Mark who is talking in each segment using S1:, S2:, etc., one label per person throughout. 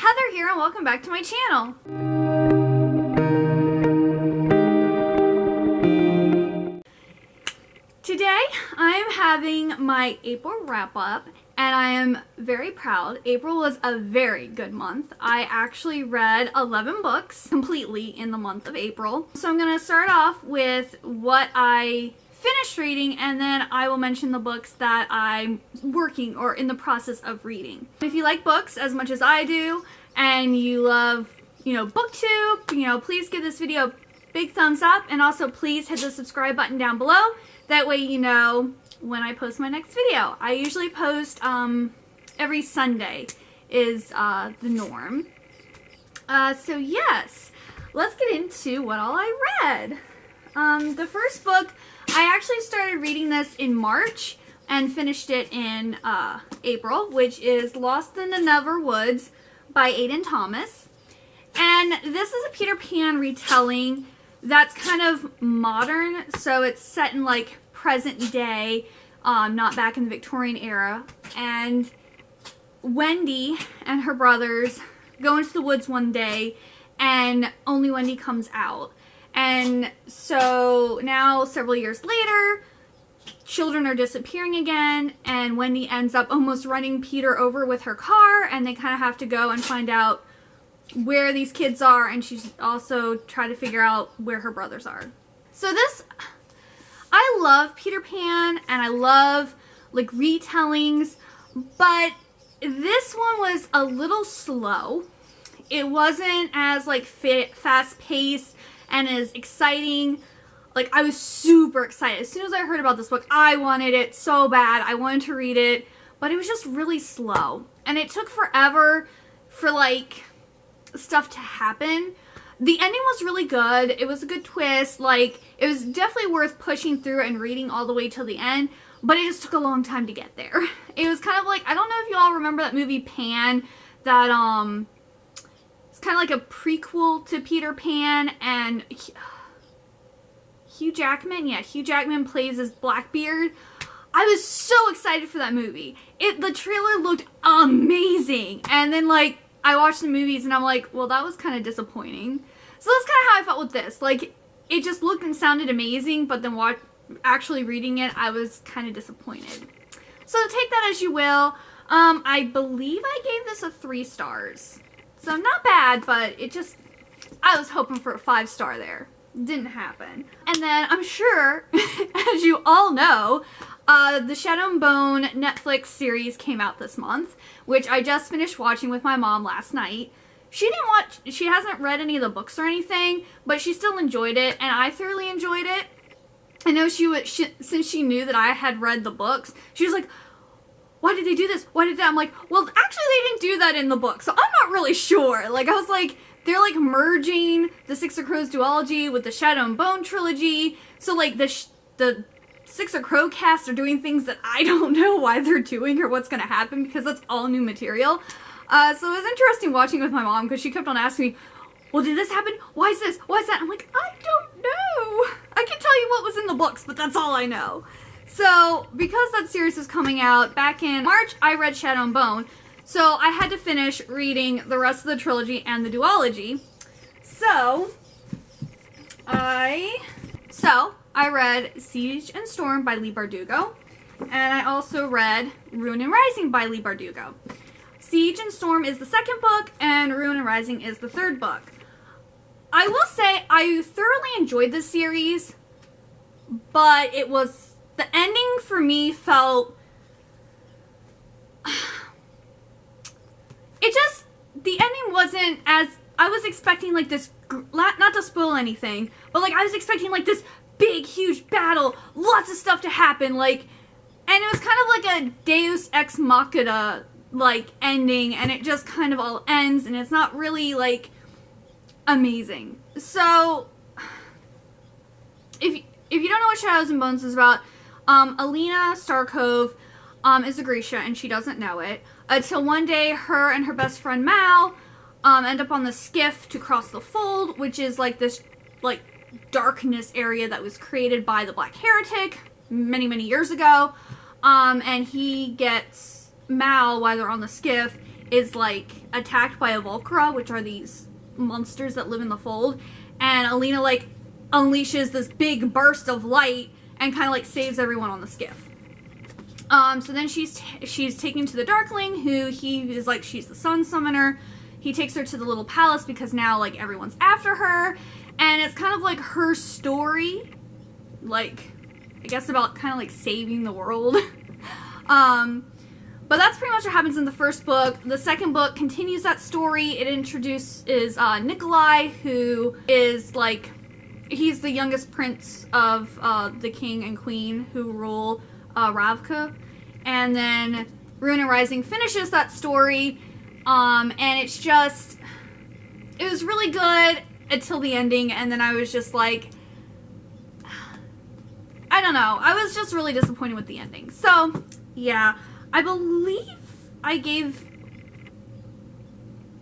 S1: Heather here and welcome back to my channel. Today I'm having my April wrap up and I am very proud. April was a very good month. I actually read 11 books completely in the month of April. So I'm going to start off with what I finished reading, and then I will mention the books that I'm working or in the process of reading. If you like books as much as I do and you love, BookTube, please give this video a big thumbs up, and also please hit the subscribe button down below. That way you know when I post my next video. I usually post every Sunday is the norm. So yes, let's get into what all I read. The first book, I actually started reading this in March and finished it in April, which is Lost in the Never Woods by Aiden Thomas. And this is a Peter Pan retelling that's kind of modern, so it's set in like present day, not back in the Victorian era. And Wendy and her brothers go into the woods one day and only Wendy comes out. And so now, several years later, children are disappearing again, and Wendy ends up almost running Peter over with her car, and they kind of have to go and find out where these kids are, and she's also trying to figure out where her brothers are. So this, I love Peter Pan, and I love like retellings, but this one was a little slow. It wasn't as like fast-paced and as exciting. Like, I was super excited. As soon as I heard about this book, I wanted it so bad. I wanted to read it, but it was just really slow. And it took forever for, like, stuff to happen. The ending was really good. It was a good twist. Like, it was definitely worth pushing through and reading all the way till the end, but it just took a long time to get there. It was kind of like, I don't know if you all remember that movie Pan, that, it's kind of like a prequel to Peter Pan, and Hugh Jackman plays as Blackbeard. I was so excited for that movie. The trailer looked amazing, and then like I watched the movies and I'm like, well, that was kind of disappointing. So that's kind of how I felt with this. Like, it just looked and sounded amazing, but then actually reading it, I was kind of disappointed. So take that as you will. I believe I gave this a 3 stars. So not bad, but I was hoping for a 5-star there. Didn't happen. And then I'm sure, as you all know, the Shadow and Bone Netflix series came out this month, which I just finished watching with my mom last night. She hasn't read any of the books or anything, but she still enjoyed it, and I thoroughly enjoyed it. I know since she knew that I had read the books, she was like, why did they do this? Why did that? I'm like, well, actually they didn't do that in the book, so I'm not really sure. Like, I was like, they're like merging the Six of Crows duology with the Shadow and Bone trilogy. So like the Six of Crow cast are doing things that I don't know why they're doing or what's going to happen, because that's all new material. So it was interesting watching with my mom, because she kept on asking me, well, did this happen? Why is this? Why is that? I'm like, I don't know. I can tell you what was in the books, but that's all I know. So, because that series is coming out back in March, I read Shadow and Bone. So, I had to finish reading the rest of the trilogy and the duology. So, I read Siege and Storm by Leigh Bardugo. And I also read Ruin and Rising by Leigh Bardugo. Siege and Storm is the second book, and Ruin and Rising is the third book. I will say, I thoroughly enjoyed this series, but the ending for me felt, the ending wasn't as, I was expecting like this, not to spoil anything, but like I was expecting like this big, huge battle, lots of stuff to happen, like, and it was kind of like a Deus Ex Machina, like, ending, and it just kind of all ends, and it's not really, like, amazing. So, if you don't know what Shadows and Bones is about, Alina Starkov is a Grisha, and she doesn't know it. Until one day, her and her best friend Mal end up on the skiff to cross the Fold, which is like this like darkness area that was created by the Black Heretic many years ago. And he gets Mal, while they're on the skiff, is like attacked by a Volcra, which are these monsters that live in the fold, and Alina like unleashes this big burst of light and kind of like saves everyone on the skiff. So then she's taken to the Darkling, who he is like, she's the sun summoner. He takes her to the little palace because now like everyone's after her, and it's kind of like her story, like I guess about kind of like saving the world. But that's pretty much what happens in the first book. The second book continues that story. It introduces Nikolai, who is like, he's the youngest prince of the king and queen who rule Ravka. And then Ruin and Rising finishes that story. And it's just, it was really good until the ending. And then I was just like, I don't know. I was just really disappointed with the ending. So, yeah. I believe I gave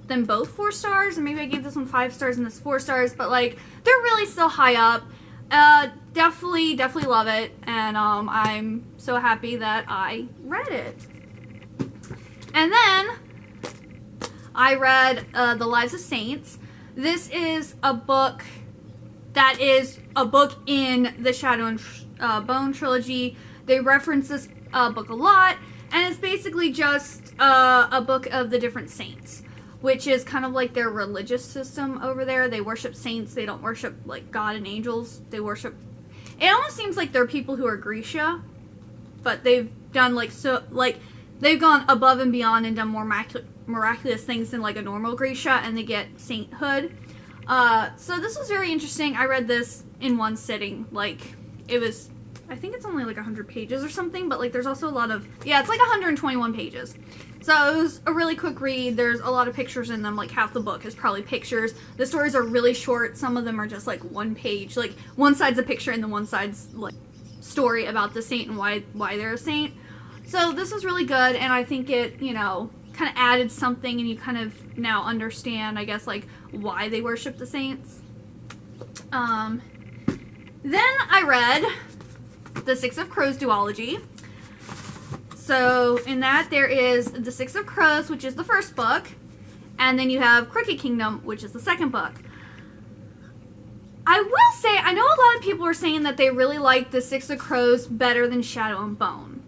S1: them both 4 stars, and maybe I gave this one 5 stars and this 4 stars, but like, they're really still high up. Definitely love it, and I'm so happy that I read it. And then I read The Lives of Saints. This is a book that is a book in the Shadow and Bone trilogy. They reference this book a lot. And it's basically just a book of the different saints, which is kind of like their religious system over there. They worship saints. They don't worship like God and angels. They worship, it almost seems like they're people who are Grisha, but they've done like, so like they've gone above and beyond and done more miraculous things than like a normal Grisha, and they get sainthood. So this was very interesting. I read this in one sitting. Like, it was, I think it's only like 100 pages or something, but like there's also a lot of, yeah, it's like 121 pages. So it was a really quick read. There's a lot of pictures in them, like half the book is probably pictures. The stories are really short. Some of them are just like one page, like one side's a picture and then one side's like story about the saint and why they're a saint. So this was really good, and I think it, you know, kind of added something, and you kind of now understand, I guess, like why they worship the saints. Then I read The Six of Crows duology. So in that there is The Six of Crows, which is the first book, and then you have Crooked Kingdom, which is the second book. I will say, I know a lot of people are saying that they really like The Six of Crows better than Shadow and Bone.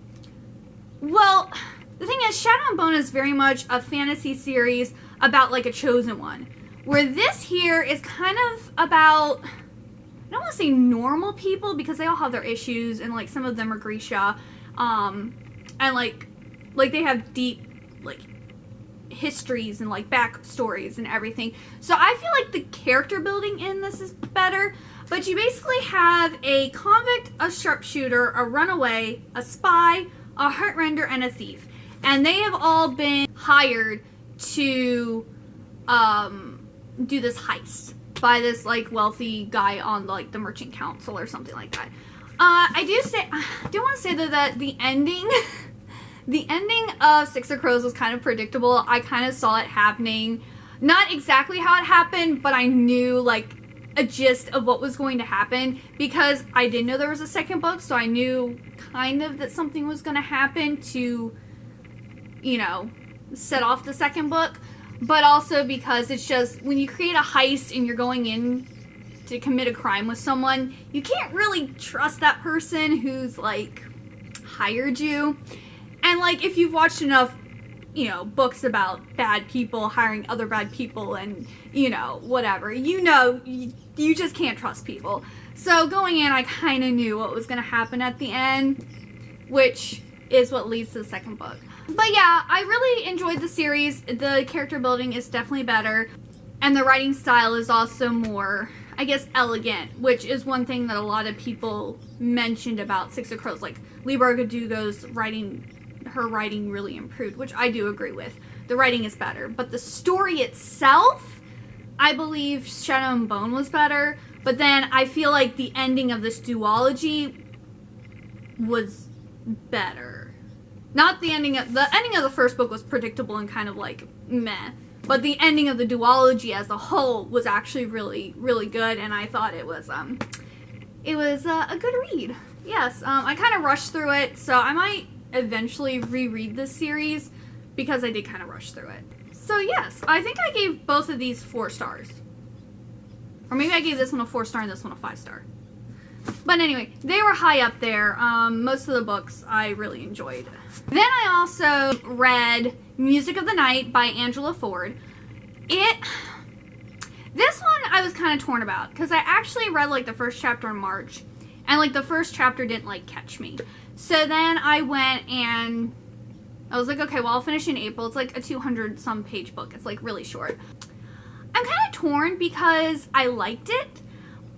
S1: Well, the thing is, Shadow and Bone is very much a fantasy series about like a chosen one, where this here is kind of about, I don't want to say normal people, because they all have their issues, and like some of them are Grisha, and like they have deep like histories and like backstories and everything. So I feel like the character building in this is better. But you basically have a convict, a sharpshooter, a runaway, a spy, a heartrender, and a thief, and they have all been hired to do this heist by this like wealthy guy on like the merchant council or something like that. I do want to say that the ending the ending of Six of Crows was kind of predictable. I kind of saw it happening, not exactly how it happened, but I knew like a gist of what was going to happen, because I didn't know there was a second book, so I knew kind of that something was going to happen to, you know, set off the second book. But also because it's just, when you create a heist and you're going in to commit a crime with someone, you can't really trust that person who's like hired you. And like, if you've watched enough, you know, books about bad people hiring other bad people and, you know, whatever, you know, you just can't trust people. So going in, I kind of knew what was going to happen at the end, which is what leads to the second book. But yeah, I really enjoyed the series. The character building is definitely better, and the writing style is also more, I guess, elegant, which is one thing that a lot of people mentioned about Six of Crows. Like, Leigh Bardugo's writing, her writing really improved, which I do agree with. The writing is better, but the story itself, I believe Shadow and Bone was better. But then I feel like the ending of this duology was better. Not the ending of the first book was predictable and kind of like meh, but the ending of the duology as a whole was actually really, really good, and I thought it was a good read. Yes, I kind of rushed through it, so I might eventually reread this series because I did kind of rush through it. So yes, I think I gave both of these 4 stars. Or maybe I gave this one a 4 star and this one a 5 star. But anyway, they were high up there. Most of the books I really enjoyed. Then I also read Music of the Night by Angela Ford. This one I was kind of torn about because I actually read like the first chapter in March and like the first chapter didn't like catch me. So then I went and I was like, okay, well I'll finish in April. It's like a 200 some page book. It's like really short. I'm kind of torn because I liked it,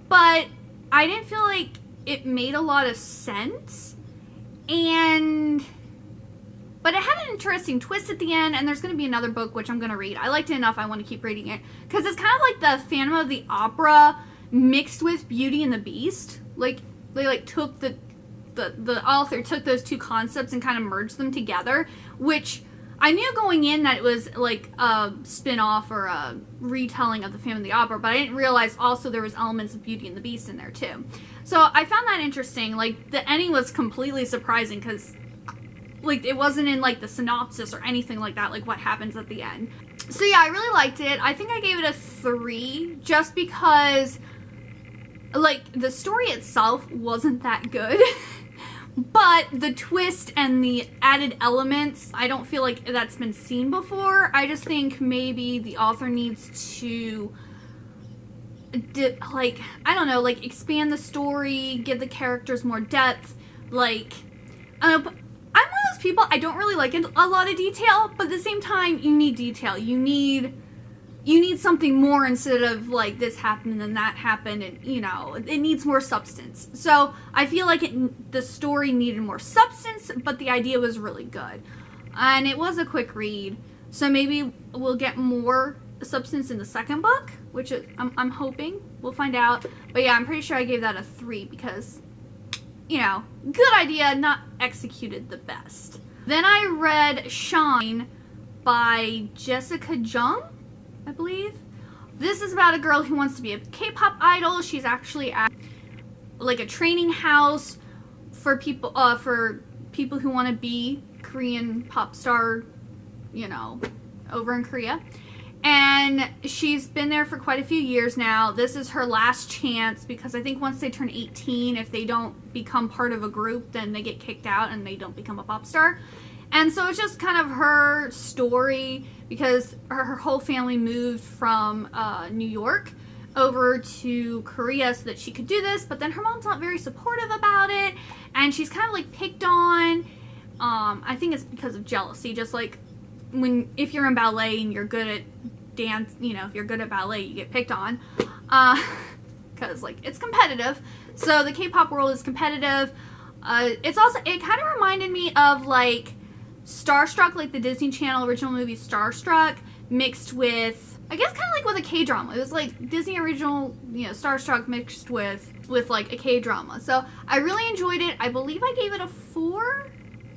S1: but I didn't feel like it made a lot of sense. But it had an interesting twist at the end, and there's going to be another book which I'm going to read. I liked it enough I want to keep reading it. Because it's kind of like the Phantom of the Opera mixed with Beauty and the Beast. Like, they like took the author took those 2 concepts and kind of merged them together, which I knew going in that it was like a spin-off or a retelling of the Phantom of the Opera, but I didn't realize also there was elements of Beauty and the Beast in there too. So I found that interesting. Like, the ending was completely surprising because like it wasn't in like the synopsis or anything like that, like what happens at the end. So yeah, I really liked it. I think I gave it a 3 just because like the story itself wasn't that good. But the twist and the added elements, I don't feel like that's been seen before. I just think maybe the author needs to like, I don't know, like expand the story, give the characters more depth. Like, I don't know, I'm one of those people, I don't really like a lot of detail, but at the same time, you need detail. You need something more instead of like this happened and then that happened, and you know, it needs more substance. So I feel like the story needed more substance, but the idea was really good. And it was a quick read, so maybe we'll get more substance in the second book, which I'm hoping. We'll find out. But yeah, I'm pretty sure I gave that a 3 because, you know, good idea, not executed the best. Then I read Shine by Jessica Jung, I believe. This is about a girl who wants to be a K-pop idol. She's actually at like a training house for people who want to be Korean pop star, you know, over in Korea. And she's been there for quite a few years now. This is her last chance because I think once they turn 18, if they don't become part of a group, then they get kicked out and they don't become a pop star. And so it's just kind of her story because her whole family moved from New York over to Korea so that she could do this, but then her mom's not very supportive about it, and she's kind of like picked on. I think it's because of jealousy, just like if you're in ballet and you're good at dance, you know, if you're good at ballet, you get picked on because like it's competitive. So the K-pop world is competitive. It kind of reminded me of like Starstruck, like the Disney Channel original movie Starstruck, mixed with, I guess, kind of like with a K-drama. It was like Disney original, you know, Starstruck mixed with like a K-drama. So I really enjoyed it. I believe I gave it a 4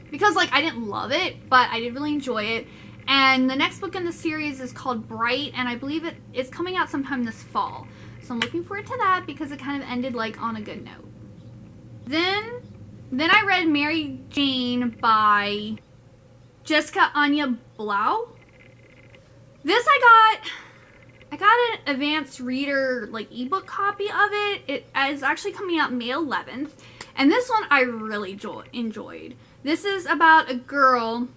S1: because like I didn't love it, but I did really enjoy it. And the next book in the series is called Bright, and I believe it's coming out sometime this fall. So I'm looking forward to that because it kind of ended like on a good note. Then I read Mary Jane by Jessica Anya Blau. This I got an advanced reader like ebook copy of it. It is actually coming out May 11th, and this one I really enjoyed. This is about a girl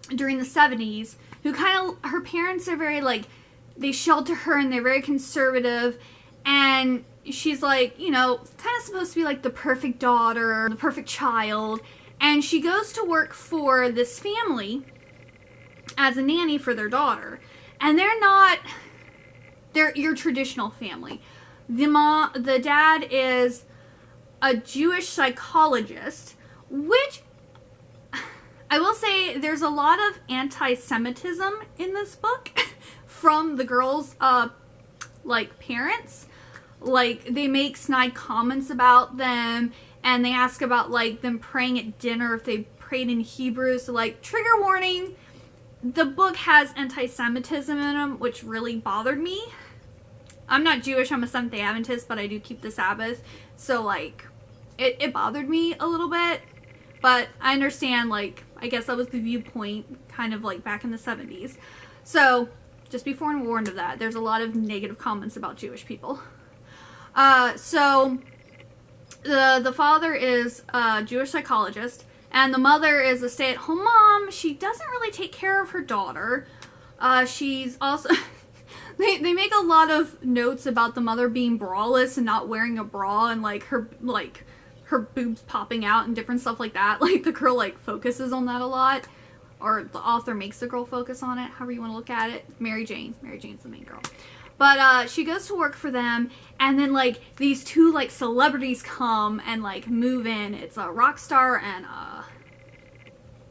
S1: during the 70s who her parents are very like, they shelter her and they're very conservative, and she's like, you know, kind of supposed to be like the perfect daughter, the perfect child. And she goes to work for this family as a nanny for their daughter. And they're your traditional family. The dad is a Jewish psychologist, which I will say there's a lot of anti-Semitism in this book from the girls' like parents. Like, they make snide comments about them, and they ask about like them praying at dinner if they prayed in Hebrew. So like, trigger warning, the book has anti-Semitism in them, which really bothered me. I'm not Jewish, I'm a Seventh-day Adventist, but I do keep the Sabbath. So like, it bothered me a little bit. But I understand, like, I guess that was the viewpoint kind of like back in the 70s. So, just be forewarned of that. There's a lot of negative comments about Jewish people. So, the father is a Jewish psychologist, and the mother is a stay-at-home mom. She doesn't really take care of her daughter. She's also... They make a lot of notes about the mother being braless and not wearing a bra, and her boobs popping out and different stuff like that. Like, the girl, focuses on that a lot. Or the author makes the girl focus on it, however you want to look at it. Mary Jane. Mary Jane's the main girl. But, she goes to work for them, and then, these two, celebrities come and, move in. It's a rock star and a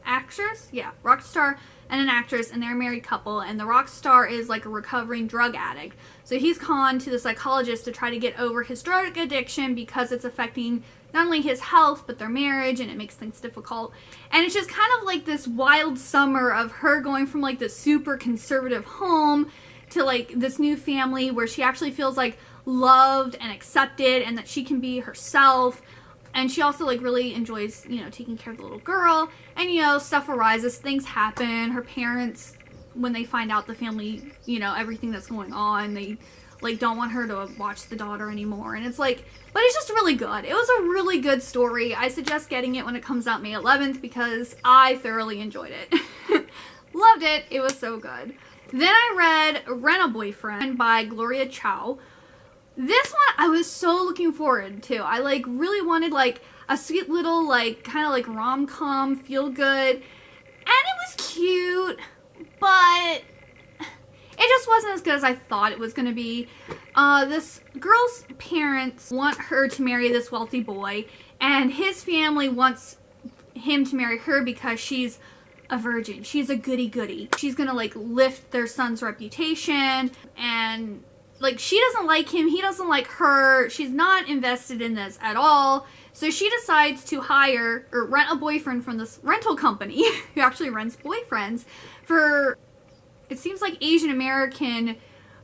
S1: actress? Yeah, rock star and an actress, and they're a married couple, and the rock star is, a recovering drug addict. So he's gone to the psychologist to try to get over his drug addiction because it's affecting not only his health, but their marriage, and it makes things difficult. And it's just kind of this wild summer of her going from, this super conservative home to, this new family where she actually feels, loved and accepted, and that she can be herself. And she also, really enjoys, taking care of the little girl. And, stuff arises, things happen. Her parents, when they find out the family, everything that's going on, they, don't want her to watch the daughter anymore. And it's but it's just really good. It was a really good story. I suggest getting it when it comes out May 11th because I thoroughly enjoyed it. Loved it. It was so good. Then I read Rent a Boyfriend by Gloria Chow. This one I was so looking forward to. I really wanted a sweet little kind of rom-com, feel good, and it was cute, but it just wasn't as good as I thought it was going to be. This girl's parents want her to marry this wealthy boy, and his family wants him to marry her because she's a virgin. She's a goody-goody. She's gonna lift their son's reputation, and she doesn't like him, he doesn't like her, she's not invested in this at all, so she decides to hire or rent a boyfriend from this rental company who actually rents boyfriends for, it seems like Asian American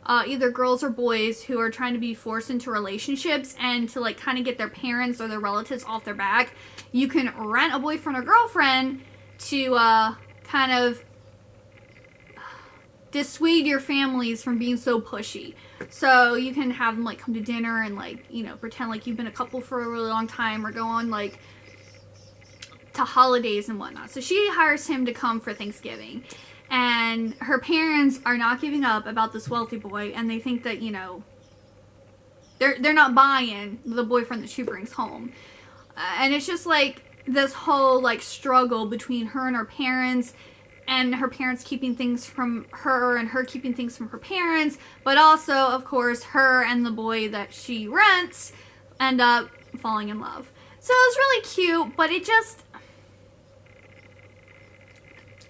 S1: either girls or boys who are trying to be forced into relationships, and to kind of get their parents or their relatives off their back. You can rent a boyfriend or girlfriend to kind of dissuade your families from being so pushy. So you can have them come to dinner and pretend you've been a couple for a really long time, or go on to holidays and whatnot. So she hires him to come for Thanksgiving, and her parents are not giving up about this wealthy boy, and they think that they're not buying the boyfriend that she brings home, and it's just this whole struggle between her and her parents, and her parents keeping things from her and her keeping things from her parents, but also, of course, her and the boy that she rents end up falling in love. So it was really cute, but it just...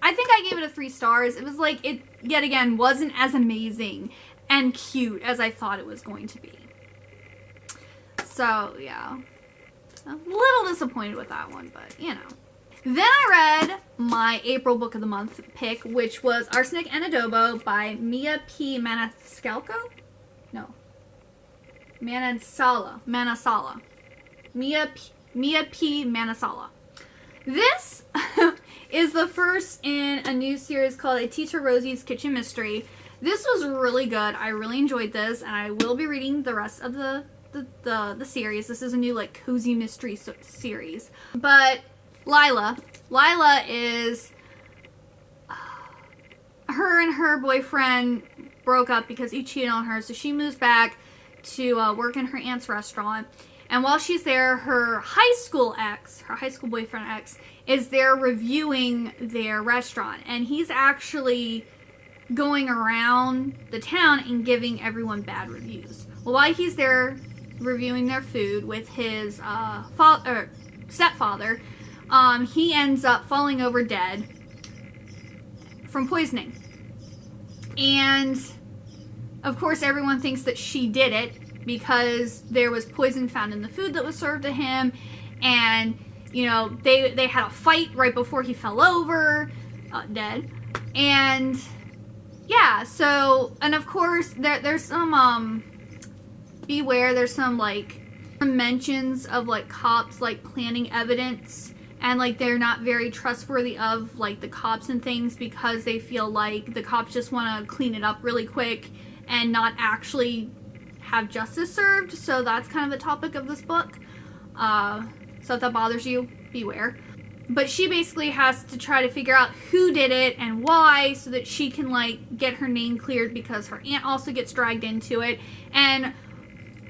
S1: I think I gave it a 3 stars. It was it, yet again, wasn't as amazing and cute as I thought it was going to be. So, yeah. A little disappointed with that one, but, Then I read my April book of the month pick, which was Arsenic and Adobo by Mia P. Maniscalco? No. Manasala. Mia P. Manasala. This is the first in a new series called A Teacher Rosie's Kitchen Mystery. This was really good. I really enjoyed this, and I will be reading the rest of the series. This is a new cozy mystery series. But Lila is her and her boyfriend broke up because he cheated on her, so she moves back to work in her aunt's restaurant. And while she's there, her high school boyfriend ex, is there reviewing their restaurant. And he's actually going around the town and giving everyone bad reviews. Well, while he's there reviewing their food with his stepfather, he ends up falling over dead from poisoning. And, of course, everyone thinks that she did it because there was poison found in the food that was served to him. And, they had a fight right before he fell over, dead. And, yeah, so, and of course, there's some, beware, there's some, mentions of, cops, planting evidence and like they're not very trustworthy of like the cops and things, because they feel like the cops just want to clean it up really quick and not actually have justice served. So that's kind of the topic of this book. So if that bothers you, beware. But she basically has to try to figure out who did it and why, so that she can like get her name cleared, because her aunt also gets dragged into it, and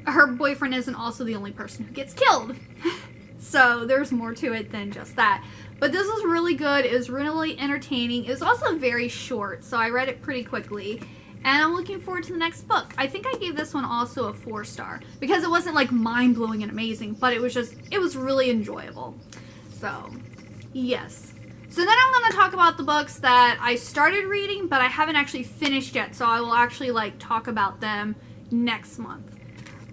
S1: her boyfriend isn't also the only person who gets killed. So there's more to it than just that. But this was really good. It was really entertaining. It was also very short, so I read it pretty quickly. And I'm looking forward to the next book. I think I gave this one also a 4-star, because it wasn't like mind-blowing and amazing, but it was really enjoyable. So, yes. So then I'm going to talk about the books that I started reading, but I haven't actually finished yet, so I will actually like talk about them next month.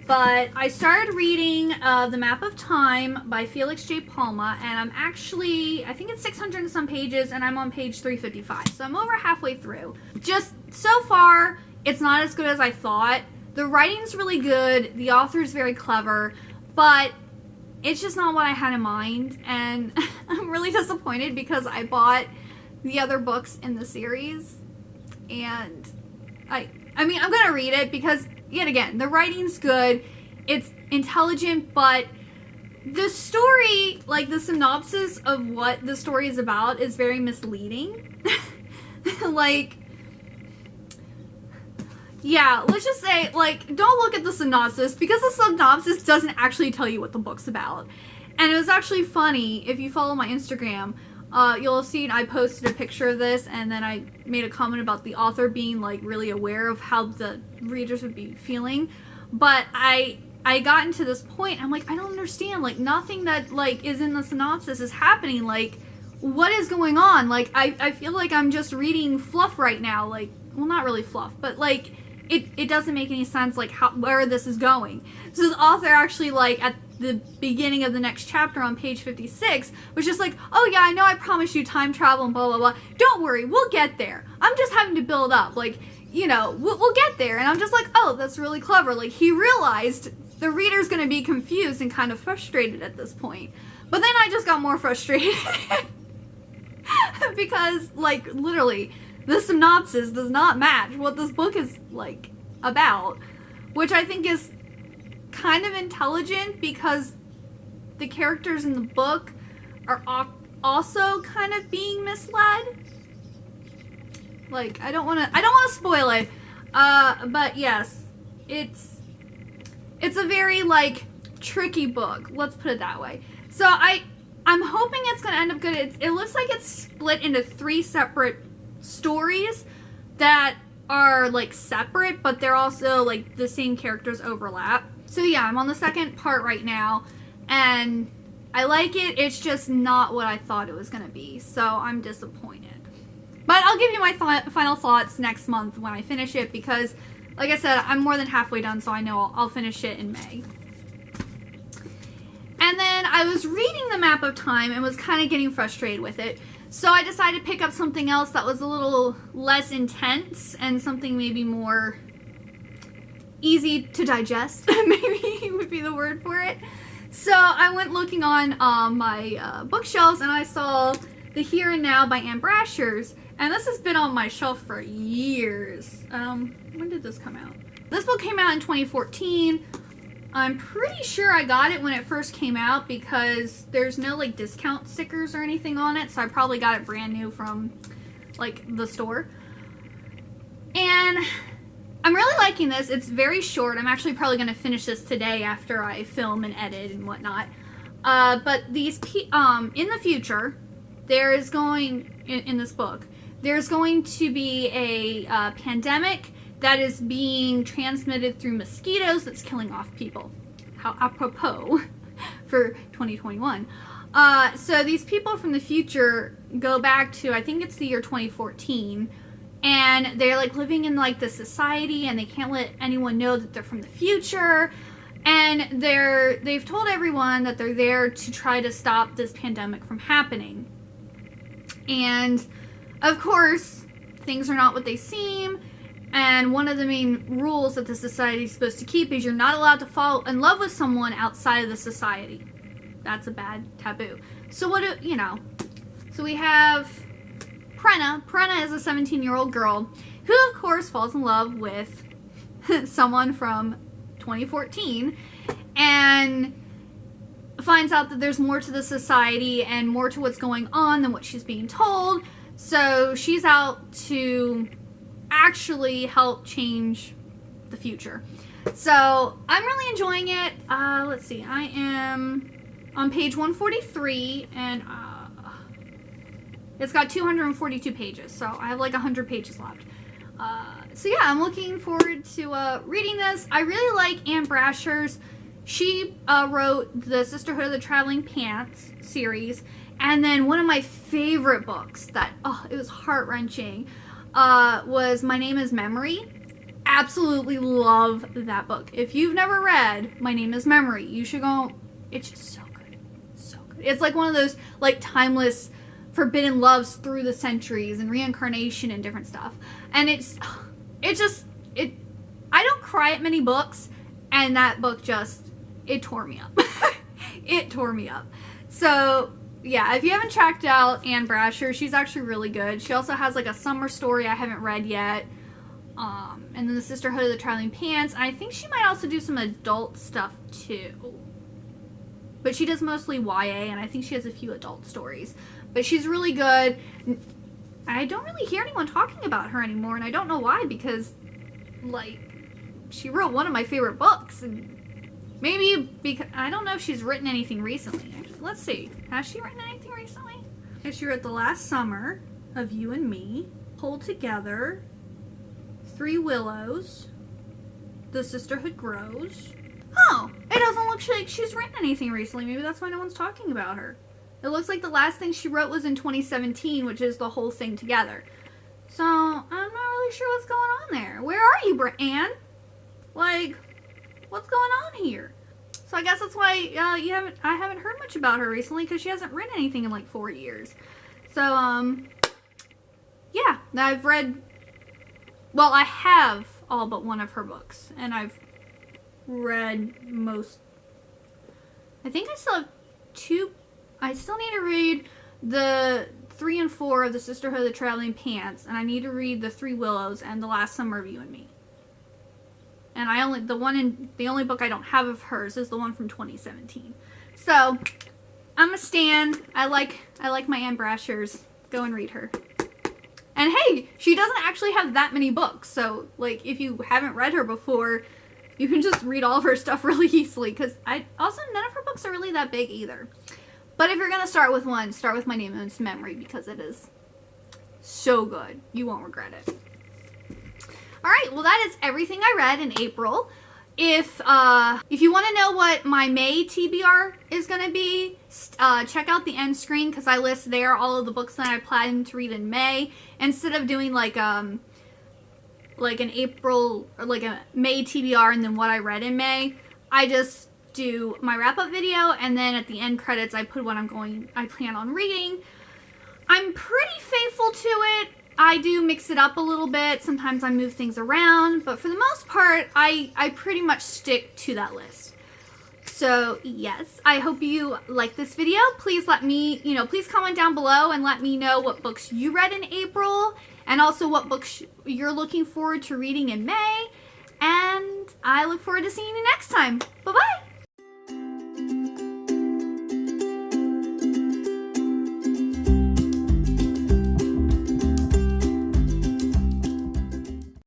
S1: But I started reading The Map of Time by Felix J. Palma, and I'm actually, I think it's 600 and some pages, and I'm on page 355. So I'm over halfway through. Just so far, it's not as good as I thought. The writing's really good, the author's very clever, but it's just not what I had in mind, and I'm really disappointed because I bought the other books in the series, and I mean, I'm gonna read it because, yet again, the writing's good, it's intelligent, but the story, like the synopsis of what the story is about, is very misleading. Like, yeah, let's just say, like, don't look at the synopsis, because the synopsis doesn't actually tell you what the book's about. And it was actually funny, if you follow my Instagram, you'll have seen I posted a picture of this, and then I made a comment about the author being like really aware of how the readers would be feeling. But I gotten to this point, I'm like, I don't understand, like nothing that like is in the synopsis is happening. Like, what is going on? Like, I feel like I'm just reading fluff right now. Like, well, not really fluff, but like it doesn't make any sense, like where this is going. So the author actually, like, at the beginning of the next chapter on page 56 was just like, oh yeah, I know I promised you time travel and blah blah blah, don't worry, we'll get there, I'm just having to build up, like, you know, we'll get there. And I'm just like, oh, that's really clever. Like, he realized the reader's gonna be confused and kind of frustrated at this point. But then I just got more frustrated because, like, literally the synopsis does not match what this book is like about, which I think is kind of intelligent, because the characters in the book are also kind of being misled. Like, I don't want to spoil it, but yes, it's a very like tricky book, let's put it that way. So I'm hoping it's gonna end up good. It looks like it's split into 3 separate stories that are like separate, but they're also like the same characters overlap. So yeah, I'm on the second part right now, and I like it. It's just not what I thought it was going to be, so I'm disappointed. But I'll give you my final thoughts next month when I finish it, because, like I said, I'm more than halfway done, so I know I'll finish it in May. And then I was reading The Map of Time and was kind of getting frustrated with it, so I decided to pick up something else that was a little less intense and something maybe more easy to digest, maybe would be the word for it. So I went looking on my bookshelves, and I saw The Here and Now by Anne Brashers, and this has been on my shelf for years. When did this come out? This book came out in 2014. I'm pretty sure I got it when it first came out, because there's no like discount stickers or anything on it, so I probably got it brand new from like the store. And I'm really liking this. It's very short. I'm actually probably going to finish this today after I film and edit and whatnot. But these in the future, there is going, in this book, there's going to be a pandemic that is being transmitted through mosquitoes that's killing off people. How apropos for 2021. So these people from the future go back to, I think it's the year 2014, and they're like living in like the society, and they can't let anyone know that they're from the future, and they've told everyone that they're there to try to stop this pandemic from happening. And of course, things are not what they seem. And one of the main rules that the society is supposed to keep is you're not allowed to fall in love with someone outside of the society. that's a bad taboo. So what do, you know, so we have Prenna. Prenna is a 17-year-old girl who, of course, falls in love with someone from 2014 and finds out that there's more to the society and more to what's going on than what she's being told. So she's out to actually help change the future. So I'm really enjoying it. Let's see, I am on page 143 and it's got 242 pages, so I have like 100 pages left. So yeah, I'm looking forward to reading this. I really like Anne Brasher's. She wrote the Sisterhood of the Traveling Pants series, and then one of my favorite books that, it was heart-wrenching, was My Name is Memory. Absolutely love that book. If you've never read My Name is Memory, you should go. It's just so good. So good. It's like one of those like timeless forbidden loves through the centuries and reincarnation and different stuff. And I don't cry at many books, and that book just, it tore me up. It tore me up. So yeah, if you haven't checked out Anne Brasher, she's actually really good. She also has like a summer story I haven't read yet. And then the Sisterhood of the Traveling Pants. And I think she might also do some adult stuff too. But she does mostly YA, and I think she has a few adult stories. But she's really good. I don't really hear anyone talking about her anymore, and I don't know why, because, like, she wrote one of my favorite books. And maybe because, I don't know if she's written anything recently. Actually, let's see. Has she written anything recently? She wrote The Last Summer of You and Me, Hold Together, Three Willows, The Sisterhood Grows. Oh, it doesn't look like she's written anything recently. Maybe that's why no one's talking about her. It looks like the last thing she wrote was in 2017, which is The Whole Thing Together. So, I'm not really sure what's going on there. Where are you, Anne? Like, what's going on here? So I guess that's why I haven't heard much about her recently, because she hasn't written anything in like 4 years. So, yeah, I've read, well, I have all but one of her books, and I've read most. I think I still have two. I still need to read the 3 and 4 of the Sisterhood of the Traveling Pants, and I need to read the Three Willows and The Last Summer of You and Me. And the only book I don't have of hers is the one from 2017. So I'm a stan. I like my Anne Brasher's. Go and read her. And hey, she doesn't actually have that many books, so like if you haven't read her before, you can just read all of her stuff really easily, because none of her books are really that big either. But if you're going to start with one, start with My Name is Memory, because it is so good. You won't regret it. Alright, well that is everything I read in April. If you want to know what my May TBR is going to be, check out the end screen, because I list there all of the books that I plan to read in May, instead of doing like an April, or like a May TBR and then what I read in May. I just do my wrap-up video, and then at the end credits I put what I plan on reading. I'm pretty faithful to it. I do mix it up a little bit. Sometimes I move things around, but for the most part, I pretty much stick to that list. So yes, I hope you like this video. Please let me, please comment down below and let me know what books you read in April, and also what books you're looking forward to reading in May. And I look forward to seeing you next time. Bye-bye!